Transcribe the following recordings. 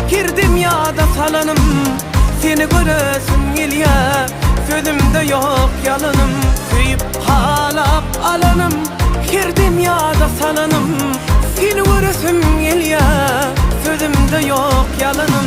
girdim ya da salanım. Seni göresim geliyor, sözümde yok yalanım. Kıyıp halap alanım, girdim ya da salanım. Seni göresim geliyor, sözümde yok yalanım.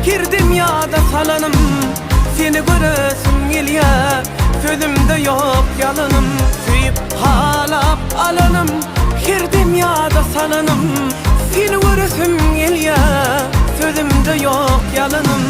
Girdim ya da salanım, seni göresim geliyor, sözümde yok yalanım. Kıyıp halap alanım, girdim ya da salanım. Seni göresim geliyor, sözümde yok yalanım.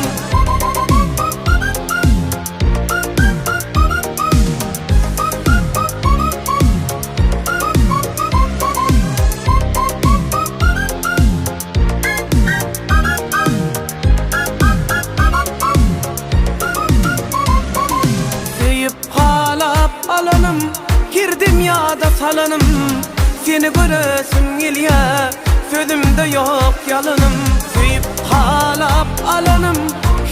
Alanım, girdim ya da salanım. Seni göresim geliyor, sözümde yok yalanım. Kıyıp halap alanım,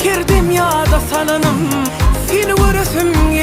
girdim ya da salanım. Seni göresim